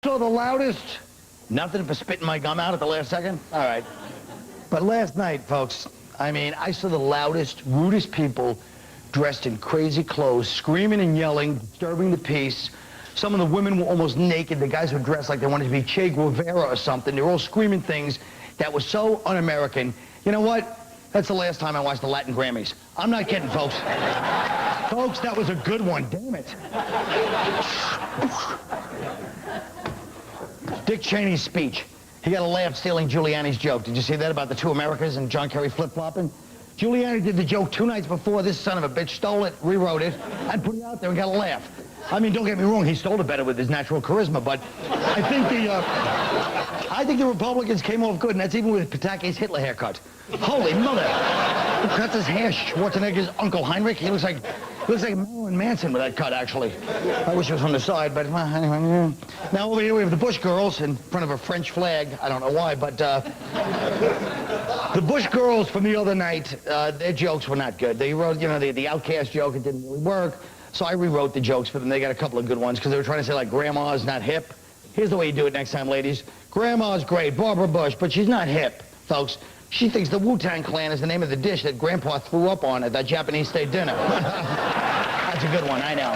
So the loudest, nothing for spitting my gum out at the last second? All right. But last night, folks, I mean, I saw the loudest, rudest people dressed in crazy clothes, screaming and yelling, disturbing the peace. Some of the women were almost naked. The guys were dressed like they wanted to be Che Guevara or something. They were all screaming things that were so un-American. You know what? That's the last time I watched the Latin Grammys. I'm not kidding, folks. Folks, that was a good one. Damn it. Dick Cheney's speech. He got a laugh stealing Giuliani's joke. Did you see that about the two Americas and John Kerry flip-flopping? Giuliani did the joke 2 nights before. This son of a bitch stole it, rewrote it, and put it out there and got a laugh. I mean, don't get me wrong, he stole it better with his natural charisma, but I think the Republicans came off good, and that's even with Pataki's Hitler haircut. Holy mother! Who cuts his hair? Schwarzenegger's Uncle Heinrich? He looks like Marilyn Manson with that cut, actually. I wish it was from the side, but well, anyway. Yeah. Now over here we have the Bush girls in front of a French flag. I don't know why, but the Bush girls from the other night, their jokes were not good. They wrote, you know, the outcast joke. It didn't really work. So I rewrote the jokes for them. They got a couple of good ones because they were trying to say, like, grandma's not hip. Here's the way you do it next time, ladies. Grandma's great, Barbara Bush, but she's not hip, folks. She thinks the Wu-Tang Clan is the name of the dish that Grandpa threw up on at that Japanese state dinner. That's a good one, I know.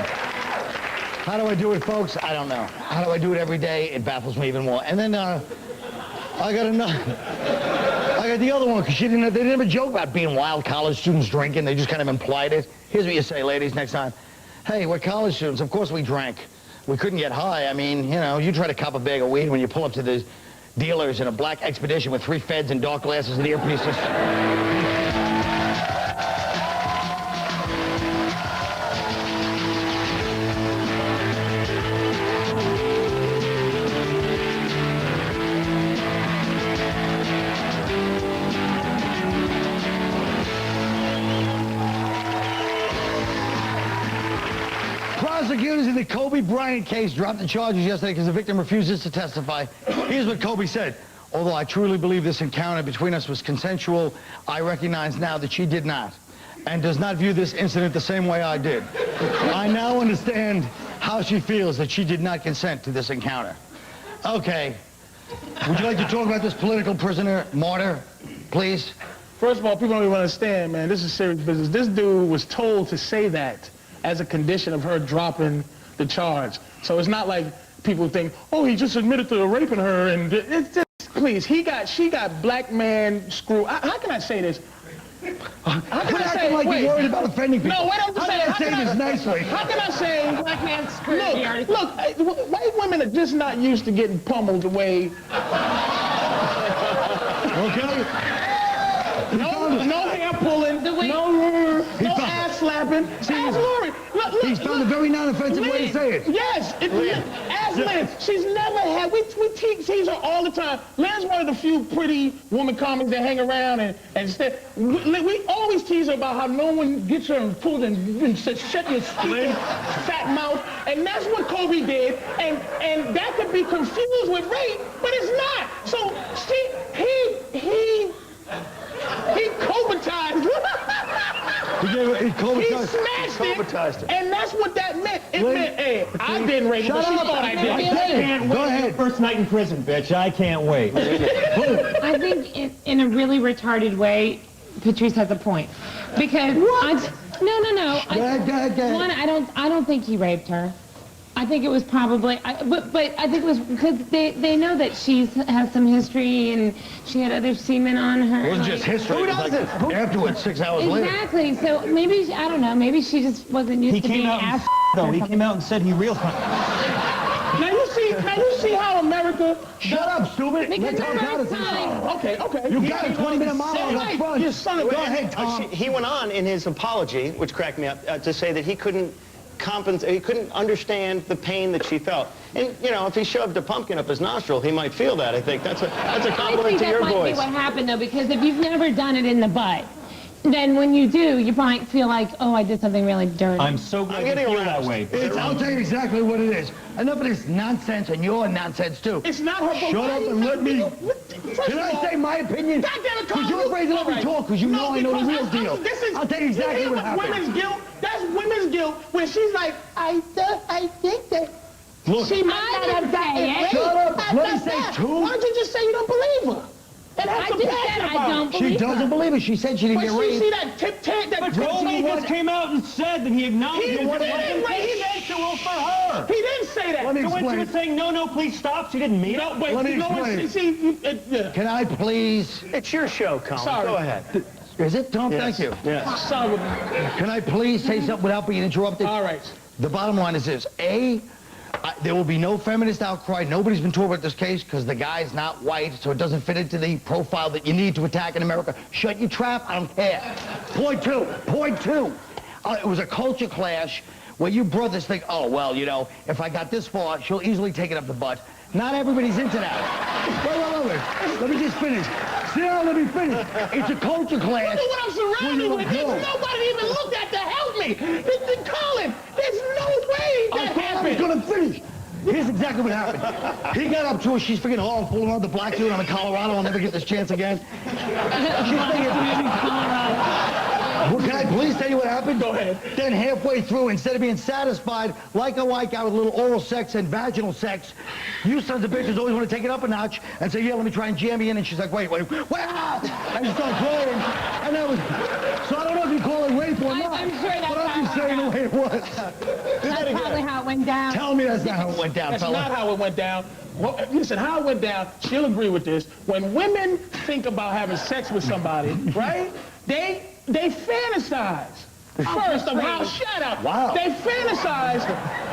How do I do it, folks? I don't know. How do I do it every day? It baffles me even more. And then I got the other one, because they didn't have a joke about being wild college students drinking. They just kind of implied it. Here's what you say, ladies, next time. Hey, we're college students. Of course we drank. We couldn't get high. I mean, you know, you try to cop a bag of weed when you pull up to the dealers in a black expedition with 3 feds and dark glasses and earpieces. Prosecutors in the Kobe Bryant case dropped the charges yesterday because the victim refuses to testify. Here's what Kobe said. Although I truly believe this encounter between us was consensual, I recognize now that she did not, and does not view this incident the same way I did. I now understand how she feels that she did not consent to this encounter. Okay. Would you like to talk about this political prisoner, martyr, please? First of all, people don't even understand, man, this is serious business. This dude was told to say that as a condition of her dropping the charge. So it's not like people think, oh, he just admitted to raping her, and it's just, please, she got black man screw. How can I say this? How can I say, like you're worried about offending people? No, wait, I'm just saying, how can I say this nicely? How can I say, black man screw? Look, white women are just not used to getting pummeled the way. Okay. No hair pulling, no ass slapping. Ask Lori. Look, he's found a very non-offensive way to say it. Yes, ask Lynne. She's never had, we tease her all the time. Lynne's one of the few pretty woman comics that hang around and stay. We always tease her about how no one gets her and pulls and says, shut your stupid fat mouth. And that's what Kobe did. And that could be confused with rape, but it's not. So he Kobe-tized. He smashed it, and that's what that meant. It meant, hey, I didn't rape her, but she thought I did. Go ahead. First night in prison, bitch. I can't wait. I think in a really retarded way, Patrice has a point. Because no. Go ahead. One, I don't think he raped her. I think it was probably, but I think it was because they know that she has some history and she had other semen on her. It wasn't just history. Who does it? Afterwards, 6 hours later. Exactly. So maybe, I don't know, maybe she just wasn't used to being asked. He came out and said he realized. Now you see how America. Shut up, stupid. Because Okay. You got a 20-minute monologue up front. You son of a. Go ahead, Tom. He went on in his apology, which cracked me up, to say that he couldn't understand the pain that she felt. And, you know, if he shoved a pumpkin up his nostril, he might feel that, I think. That's a compliment to your voice. I think that might be what happened, though, because if you've never done it in the butt, then when you do, you might feel like, oh, I did something really dirty. I'm so glad you feel that way. I'll tell you exactly what it is. Enough of this nonsense, and your nonsense, too. It's not her. Shut up and let me. Can I say my opinion? Because you're afraid to let me talk, because you know I know the real deal. I'll tell you exactly what happened. Women's guilt. That's women's guilt when she's like, I think that. Look. She might not have gotten it. too? Why don't you just say you don't believe her? And have I some just passion said I about don't it. believe She doesn't believe it. She said she didn't But get she see raped. that tip-tat, that But Goldie just came out and said that he acknowledged He it wasn't didn't consensual for her. He didn't say that. Let me So when she explain. was saying, no, no, please stop, she didn't mean it? No, but Let me you know what? explain. See, yeah. Can I please? It's your show, Colin. Sorry. Go ahead. Is it, Tom? Yes. Thank you. Yes. Son of a... Can I please say something without being interrupted? All right. The bottom line is this. There will be no feminist outcry. Nobody's been told about this case because the guy's not white, so it doesn't fit into the profile that you need to attack in America. Shut your trap. I don't care. Point two. It was a culture clash where you brothers think, oh, well, you know, if I got this far, she'll easily take it up the butt. Not everybody's into that. Wait. Let me just finish. Sit down, let me finish. It's a culture clash. Look at what I'm surrounded with. There's nobody even looked at to help me. Colin, there's no way that happened. I was going to finish. Here's exactly what happened. He got up to her. She's freaking, oh, fooling around the black dude. I'm in Colorado. I'll never get this chance again. She's thinking, well, can I please tell you what happened? Go ahead. Then halfway through, instead of being satisfied, like a white guy with a little oral sex and vaginal sex, you sons of bitches always want to take it up a notch and say, yeah, let me try and jam you in. And she's like, wait. And she started crying. And that was, so I don't know if you call it rape or not. I'm sure that's but I'm just saying the way it was. That's probably how it went down. Tell me that's not how it went down, That's fella. not how it went down. Well, listen, how it went down, she'll agree with this. When women think about having sex with somebody, right, they fantasize. First of how, shut up. Wow. They fantasize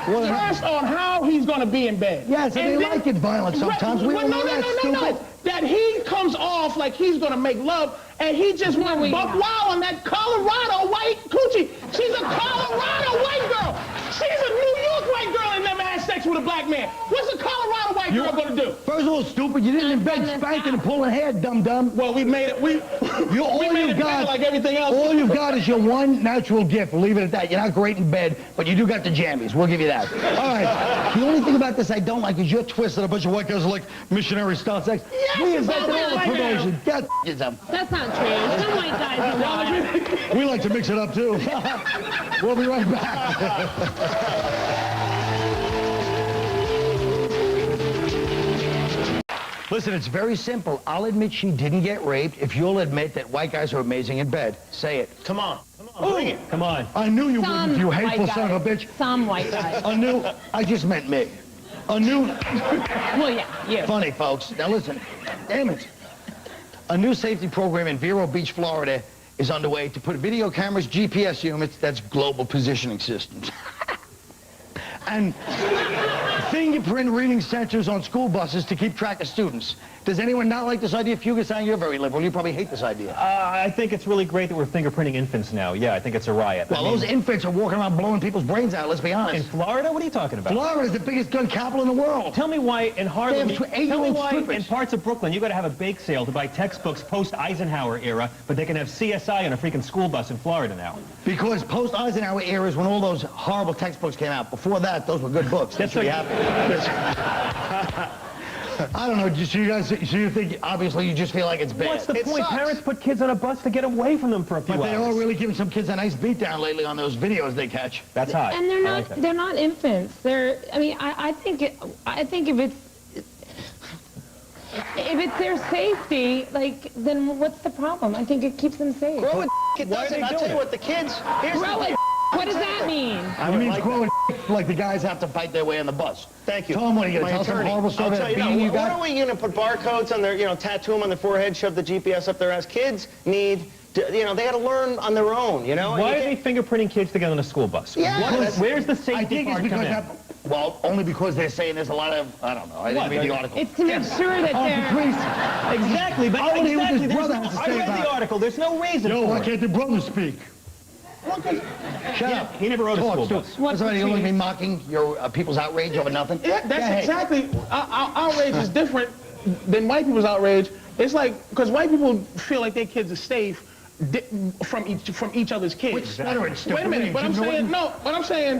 first on how he's going to be in bed. Yes, and they like it violent sometimes. We all know that's stupid. That he comes off like he's going to make love, and he just went buck wild on that Colorado white coochie. She's a Colorado white girl. She's a New York white girl and never had sex with a black man. What's a Colorado white girl going to do? First of all, stupid, you didn't embed spanking and pulling hair, dum-dum. Well, we made it, we made it better like everything else. All you've got is your one natural gift. We'll leave it at that. You're not great in bed, but you do got the jammies. We'll give you that. All right. The only thing about this I don't like is you're twisted. A bunch of white guys are like missionary-style sex. Yes, We it's invented always all the like that. promotion. Get yourself. That's not true. Some white guys are wild. We like to mix it up, too. We'll be right back. Listen, it's very simple. I'll admit she didn't get raped if you'll admit that white guys are amazing in bed. Say it. Come on, bring it. Come on. I knew you wouldn't, you hateful white son of a bitch. Some white guys. I just meant me. Well, yeah, you. Funny, folks. Now listen, damn it. A new safety program in Vero Beach, Florida is underway to put video cameras, GPS units, that's global positioning systems, and fingerprint reading sensors on school buses to keep track of students. Does anyone not like this idea? Fugelsang, you're very liberal. You probably hate this idea. I think it's really great that we're fingerprinting infants now. Yeah, I think it's a riot. Well, those infants are walking around blowing people's brains out, let's be In honest. Florida? What are you talking about? Florida is the biggest gun capital in the world. Tell me why in Harlem, They have tell me 8-year-old why strippers. in parts of Brooklyn you got to have a bake sale to buy textbooks post-Eisenhower era, but they can have CSI on a freaking school bus in Florida now. Because post-Eisenhower era is when all those horrible textbooks came out. Before that, those were good books. That's what happened. I don't know. So you think, obviously, you just feel like it's bad. What's the It point? sucks. Parents put kids on a bus to get away from them for a few But they are hours. really giving some kids a nice beatdown lately on those videos they catch. That's hot. And I like that. they're not infants. I think if it's their safety, like, then what's the problem? I think it keeps them safe. Grow a it Why are doesn't. they I'll doing tell you it? what, the kids, here's Grow the it. What does that mean? I It would means like growing like the guys have to fight their way on the bus. Thank you. Tell them what are you going to My tell some attorney. horrible story I'll about tell you, beating you what got? are we going to put barcodes on their, tattoo them on their forehead, shove the GPS up their ass? Kids need, they got to learn on their own, Why are they fingerprinting kids to get on a school bus? Yeah, Where's the I safety think it's part come because in? well, only because they're saying there's a lot of, I don't know, I didn't What? read the article. It's to make sure that they're... Patrice, Exactly, but I wanna hear what exactly. his brother has to I say read about the it. article. There's no reason yo, for why it. can't the brother speak? Shut up. He never rode a school bus. What's the matter? You're looking at me mocking your people's outrage over nothing? Yeah, Go ahead. that's exactly. Our outrage is different than white people's outrage. It's like, because white people feel like their kids are safe from each other's kids. Which stuttering, stupid. Wait a minute. What I'm saying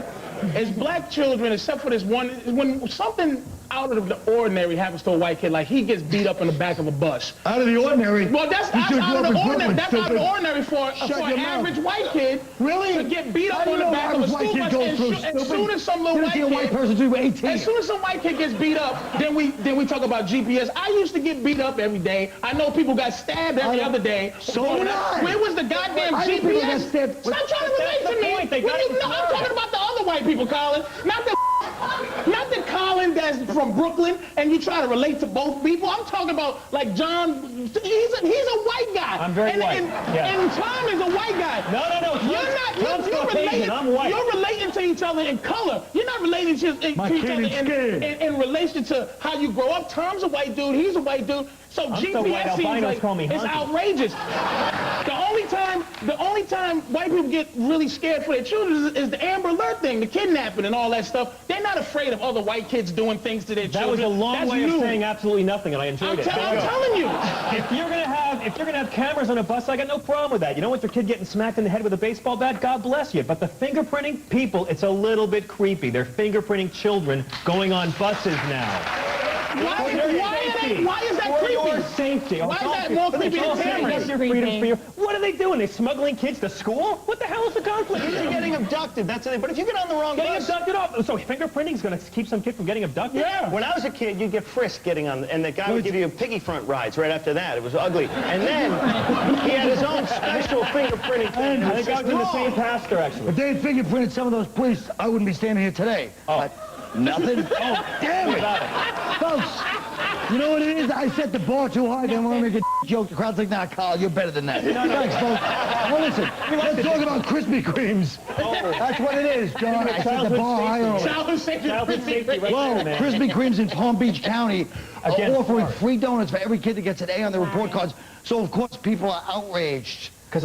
is black children, except for this one, when something out of the ordinary happens to a white kid. Like, he gets beat up in the back of a bus. Out of the ordinary? Well, that's out of the ordinary. That's out of the ordinary for an average white kid. Really? To get beat up on the back of a school bus. As soon as some little white person do 18. As soon as some white kid gets beat up, then we talk about GPS. I used to get beat up every day. I know people got stabbed every other day. So did I. Where was the goddamn GPS? Stop trying to relate to me. I'm talking about the other white people, Colin. Not the Colin that's from Brooklyn, and you try to relate to both people. I'm talking about, like, John. He's a white guy. I'm very white. And Tom is a white guy. No. You're relating. I'm white. You're relating to each other in color. You're not relating to each other in relation to how you grow up. Tom's a white dude. He's a white dude. So I'm GPS so white, seems like it's outrageous. The only time white people get really scared for their children is the Amber Alert thing, the kidnapping and all that stuff. They're not afraid of other white kids doing things to their children. That was a long way of saying absolutely nothing, and I enjoyed it. I'm telling you. If you're gonna have cameras on a bus, I got no problem with that. You don't want your kid getting smacked in the head with a baseball bat? God bless you. But the fingerprinting people, it's a little bit creepy. They're fingerprinting children going on buses now. Why is that creepy? For your safety. Why is that more creepy than cameras? What are they doing? They smuggling kids to school? What the hell is the conflict? They're getting abducted. That's it. But if you get on the wrong bus... Getting abducted? So fingerprinting is going to keep some kid from getting abducted? Yeah. When I was a kid, you'd get frisked getting on, and the guy would give you piggy front rides right after that. It was ugly. And then he had his own special fingerprinting thing. I think I was in the same pastor, actually. If they had fingerprinted some of those police, I wouldn't be standing here today. Oh. Nothing? Oh, damn it. Folks, you know what it is? I set the bar too high. They want to make a joke. The crowd's like, nah, Carl, you're better than that. Thanks, folks. Well, listen, let's talk about Krispy Kremes. That's what it is, John. I set the bar high. Childhood safety. Well, Krispy Kremes in Palm Beach County are offering free donuts for every kid that gets an A on their report cards. So, of course, people are outraged. Because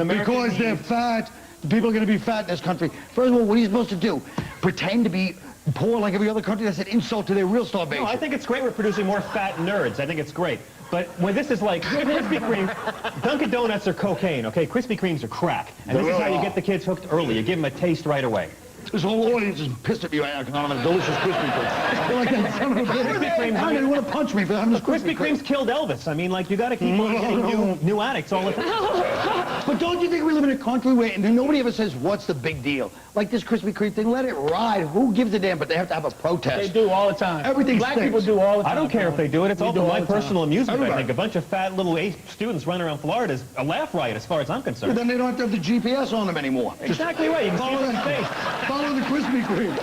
they're fat. People are going to be fat in this country. First of all, what are you supposed to do? Pretend to be poor like every other country? That's an insult to their real starvation. No, I think it's great we're producing more fat nerds. I think it's great. But when this is like Krispy Kreme, Dunkin' Donuts are cocaine, okay? Krispy Kremes are crack. And this is how you get the kids hooked early. You give them a taste right away. This whole audience is pissed at me right now because I'm a delicious Krispy Kreme. They're like that son of a bitch. They want to punch me for having this Krispy Kreme's killed Elvis. I mean, like, you got to keep on getting new addicts all the time. But don't you think we live in a country where nobody ever says, what's the big deal? Like this Krispy Kreme thing, let it ride. Who gives a damn? But they have to have a protest. They do all the time. Everything Black stinks. people do all the time. I don't care if they do it. It's all for my personal amusement. Everybody. I think a bunch of fat little A students running around Florida is a laugh riot as far as I'm concerned. But then they don't have to have the GPS on them anymore. Exactly right. You can see it in the face. Follow the Krispy Kreme.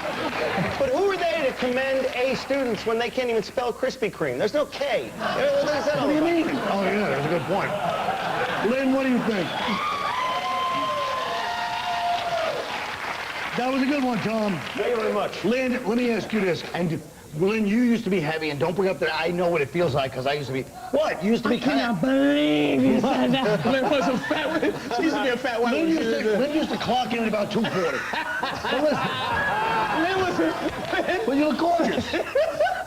But who are they to commend A students when they can't even spell Krispy Kreme? There's no K. What do you mean? Oh, yeah, that's a good point. Lynn, what do you think? That was a good one, Tom. Thank you very much. Lynn, let me ask you this. And Lynn, you used to be heavy, and don't bring up that I know what it feels like, because I used to be... What? You used to be... I cannot believe you said that. Lynn was a fat one. She used to be a fat one. Lynn used to clock in at about 240. But listen. But you look gorgeous.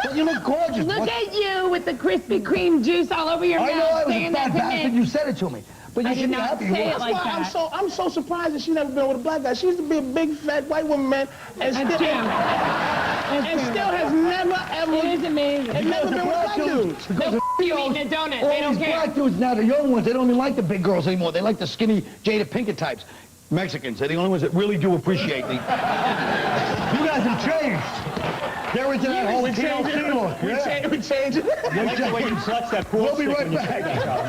But you look gorgeous. Look at you with the Krispy Kreme juice all over your mouth. I know I was a saying fat that to bastard. me. You said it to me. But you I did should be not happy. say it like That's that. why I'm so surprised that she's never been with a black guy. She used to be a big fat white woman, man, and still has never ever. It is amazing. And never been with a black dude. You eating a donut. All They don't these care. black dudes now, the young ones, they don't even like the big girls anymore. They like the skinny Jada Pinkett types. Mexicans, they're the only ones that really do appreciate the... You guys have changed. They're into that whole TLC look. We change it. I like the way you clutch that pool We'll be stick right when you back. take that, Carl.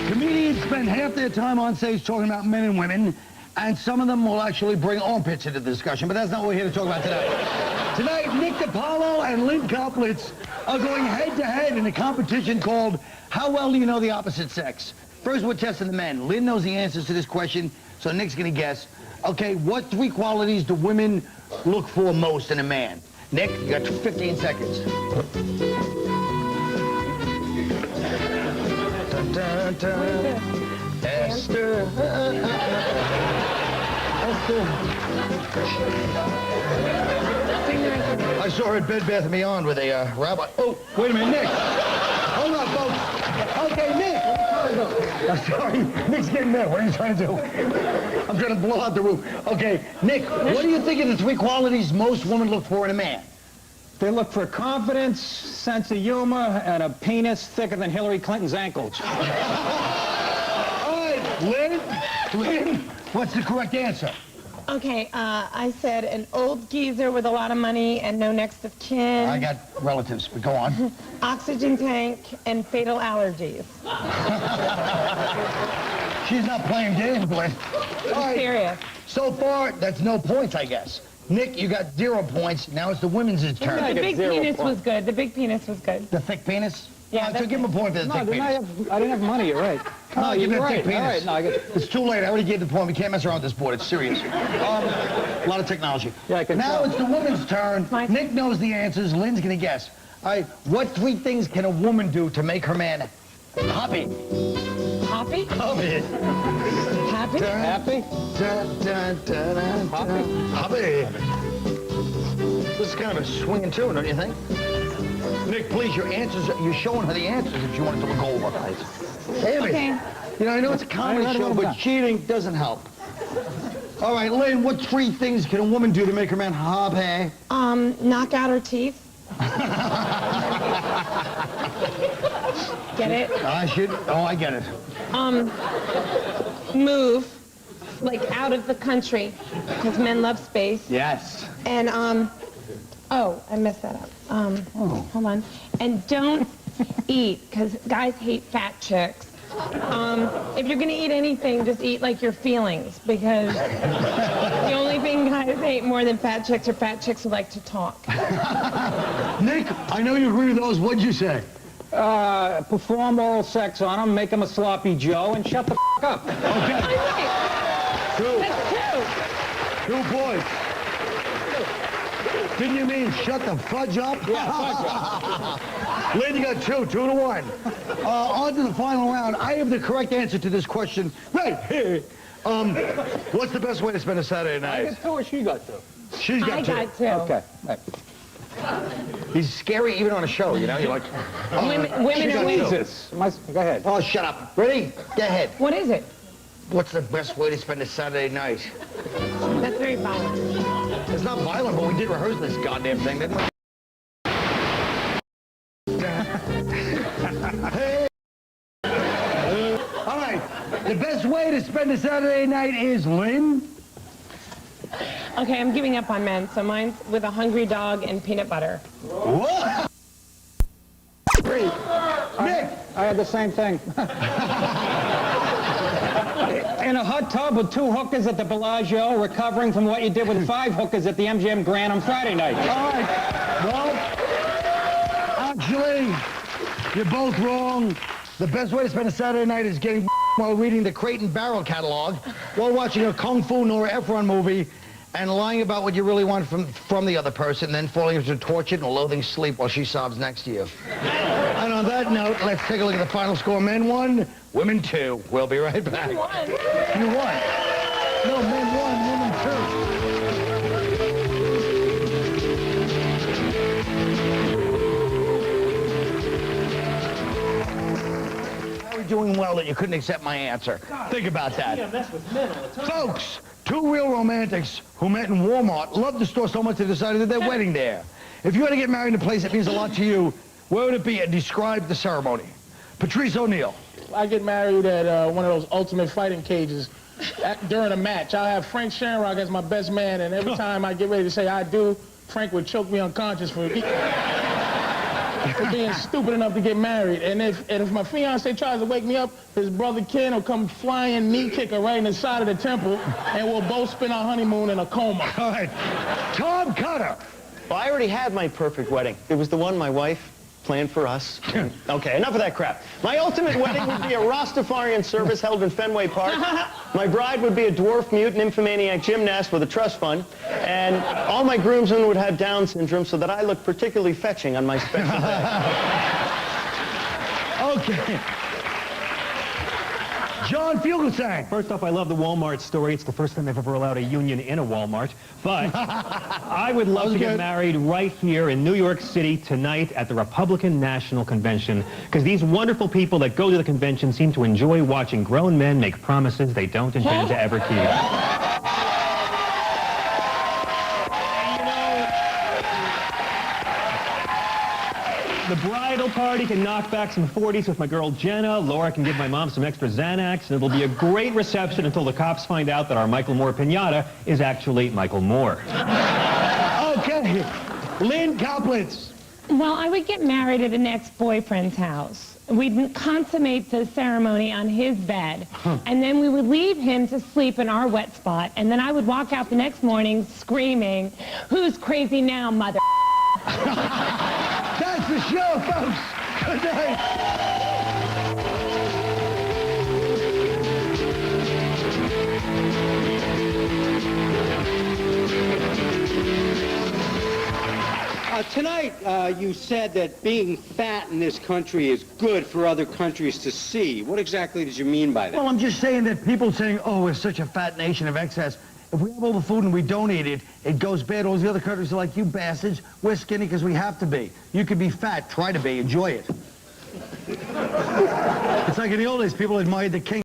Comedians spend half their time on stage talking about men and women, and some of them will actually bring armpits into the discussion, but that's not what we're here to talk about tonight. Tonight, Nick DiPaolo and Lynne Koplitz are going head-to-head in a competition called How Well Do You Know the Opposite Sex? First, we're testing the men. Lynn knows the answers to this question, so Nick's going to guess. Okay, what 3 qualities do women look for most in a man? Nick, you got 15 seconds. Dun, dun, dun. Esther. Esther. I saw her at Bed Bath & Beyond with a rabbi. Oh, wait a minute, Nick. Hold on, folks. Okay, Nick. I'm sorry. Nick's getting there. What are you trying to do? I'm trying to blow out the roof. Okay, Nick, what do you think are the 3 qualities most women look for in a man? They look for confidence, sense of humor, and a penis thicker than Hillary Clinton's ankles. All right, Lynn, what's the correct answer? Okay, I said an old geezer with a lot of money and no next of kin. I got relatives, but go on. Oxygen tank and fatal allergies. She's not playing games, Lynn. All right, Serious. so far, that's no points, I guess. Nick, you got 0 points. Now it's the women's turn. The big penis was good. The big penis was good. The thick penis? Yeah, So give him a point for the thick penis. I didn't have money, you're right. No, give him a thick penis. All right, no, I get... It's too late. I already gave the point. We can't mess around with this board. It's serious. A lot of technology. Yeah, I can Now tell. it's the woman's turn. Nick knows the answers. Lynn's going to guess. All right, what 3 things can a woman do to make her man happy? Happy? Happy. Happy? Happy? Happy. This is kind of a swinging tune, don't you think? Nick, please, your answers. You're showing her the answers if you want it to look over. Damn it. Okay. You know, I know it's a comedy show, but cheating doesn't help. All right, Lynn, what 3 things can a woman do to make her man happy? Knock out her teeth. Get it? I should. Oh, I get it. Move, like out of the country, because men love space. Yes. And, oh, I messed that up. Hold on. And don't eat, because guys hate fat chicks. If you're going to eat anything, just eat like your feelings, because the only thing guys hate more than fat chicks are fat chicks who like to talk. Nick, I know you agree with those. What'd you say? Perform oral sex on him, make him a sloppy Joe, and shut the up. Okay. I'm right. 2. That's 2. 2 points. Didn't you mean shut the fudge up? Yeah, fudge up. Lynn, you got 2 to 1. On to the final round. I have the correct answer to this question right here. What's the best way to spend a Saturday I night? got 2 or she got 2? She's got I 2. got 2. Okay. Right. He's scary even on a show, you know? You're like, Women are women. Jesus. Go ahead. oh, shut up. Ready? Go ahead. What is it? What's the best way to spend a Saturday night? That's very violent. It's not violent, but we did rehearse this goddamn thing, didn't we? Hey. All right. The best way to spend a Saturday night is, Lynn? Okay, I'm giving up on men, so mine's with a hungry dog and peanut butter. What? Nick! I had the same thing. In a hot tub with 2 hookers at the Bellagio, recovering from what you did with 5 hookers at the MGM Grand on Friday night. All right. Well, actually, you're both wrong. The best way to spend a Saturday night is getting while reading the Crate and Barrel catalog, while watching a Kung Fu Nora Ephron movie, and lying about what you really want from the other person, then falling into tortured and loathing sleep while she sobs next to you. And on that note, let's take a look at the final score. Men 1, women 2. We'll be right back. You won. You won. No, men 1, women 2. How are we doing well that you couldn't accept my answer? Think about that. Folks, 2 real romantics who met in Walmart loved the store so much they decided that they're wedding there. If you had to get married in a place that means a lot to you, where would it be? And describe the ceremony. Patrice O'Neill. I get married at one of those ultimate fighting cages during a match. I have Frank Shamrock as my best man, and every time I get ready to say I do, Frank would choke me unconscious for being stupid enough to get married. And if my fiance tries to wake me up, his brother Ken will come flying knee kicker right in the side of the temple, and we'll both spend our honeymoon in a coma. All right. Tom Cotter. Well, I already had my perfect wedding. It was the one my wife planned for us. Okay, enough of that crap. My ultimate wedding would be a Rastafarian service held in Fenway Park. My bride would be a dwarf mute nymphomaniac gymnast with a trust fund. And all my groomsmen would have Down syndrome so that I look particularly fetching on my special day. Okay. John Fugelsang. First off, I love the Walmart story. It's the first time they've ever allowed a union in a Walmart. But I would love to get married right here in New York City tonight at the Republican National Convention, because these wonderful people that go to the convention seem to enjoy watching grown men make promises they don't intend to ever keep. The bridal party can knock back some 40s with my girl Jenna. Laura can give my mom some extra Xanax, and it'll be a great reception until the cops find out that our Michael Moore piñata is actually Michael Moore. Okay. Lynne, Koplitz. Well, I would get married at an ex-boyfriend's house. We'd consummate the ceremony on his bed, and then we would leave him to sleep in our wet spot, and then I would walk out the next morning screaming, "Who's crazy now, mother?" That's the show, folks. Good night. Tonight, you said that being fat in this country is good for other countries to see. What exactly did you mean by that? Well, I'm just saying that people saying, oh, we're such a fat nation of excess. If we have all the food and we don't eat it, it goes bad. All the other countries are like, you bastards, we're skinny because we have to be. You could be fat, try to be, enjoy it. It's like in the old days, people admired the king.